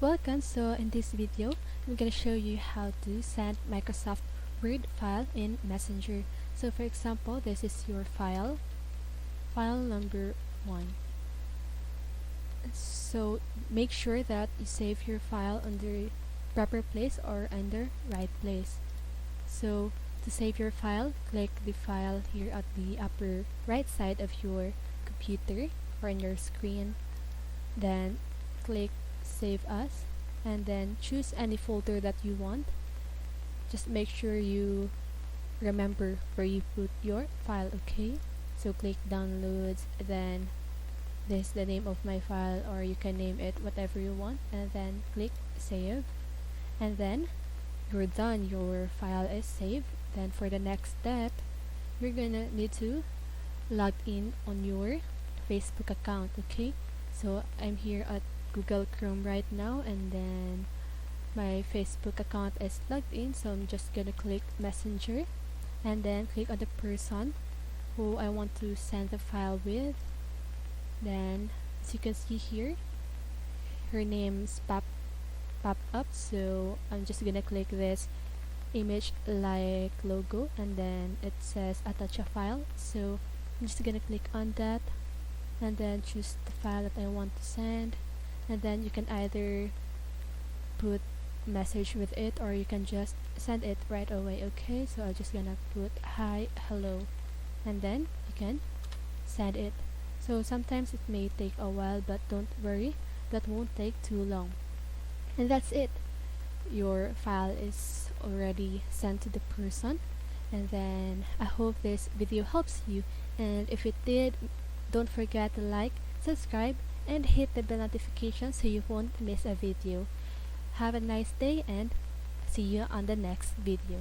Welcome. So in this video, I'm going to show you how to send Microsoft Word file in Messenger. So for example, this is your file number 1. So make sure that you save your file under proper place or under right place. So to save your file, click the file here at the upper right side of your computer or on your screen. Then click Save As, and then choose any folder that you want. Just make sure you remember where you put your file, okay? So click Downloads, then this is the name of my file, or you can name it whatever you want, and then click Save, and then you're done. Your file is saved. Then for the next step, you're gonna need to log in on your Facebook account, okay? So I'm here at Google Chrome right now, and then my Facebook account is logged in, so I'm just gonna click Messenger and then click on the person who I want to send the file with. Then as you can see here, her name's pop up, so I'm just gonna click this image like logo, and then it says attach a file, so I'm just gonna click on that and then choose the file that I want to send, and then you can either put message with it or you can just send it right away, okay? So I'm just gonna put hi, hello, and then you can send it. So sometimes it may take a while, but don't worry, that won't take too long. And that's it. Your file is already sent to the person, and then I hope this video helps you, and if it did, don't forget to like, subscribe, and hit the bell notification so you won't miss a video. Have a nice day and see you on the next video.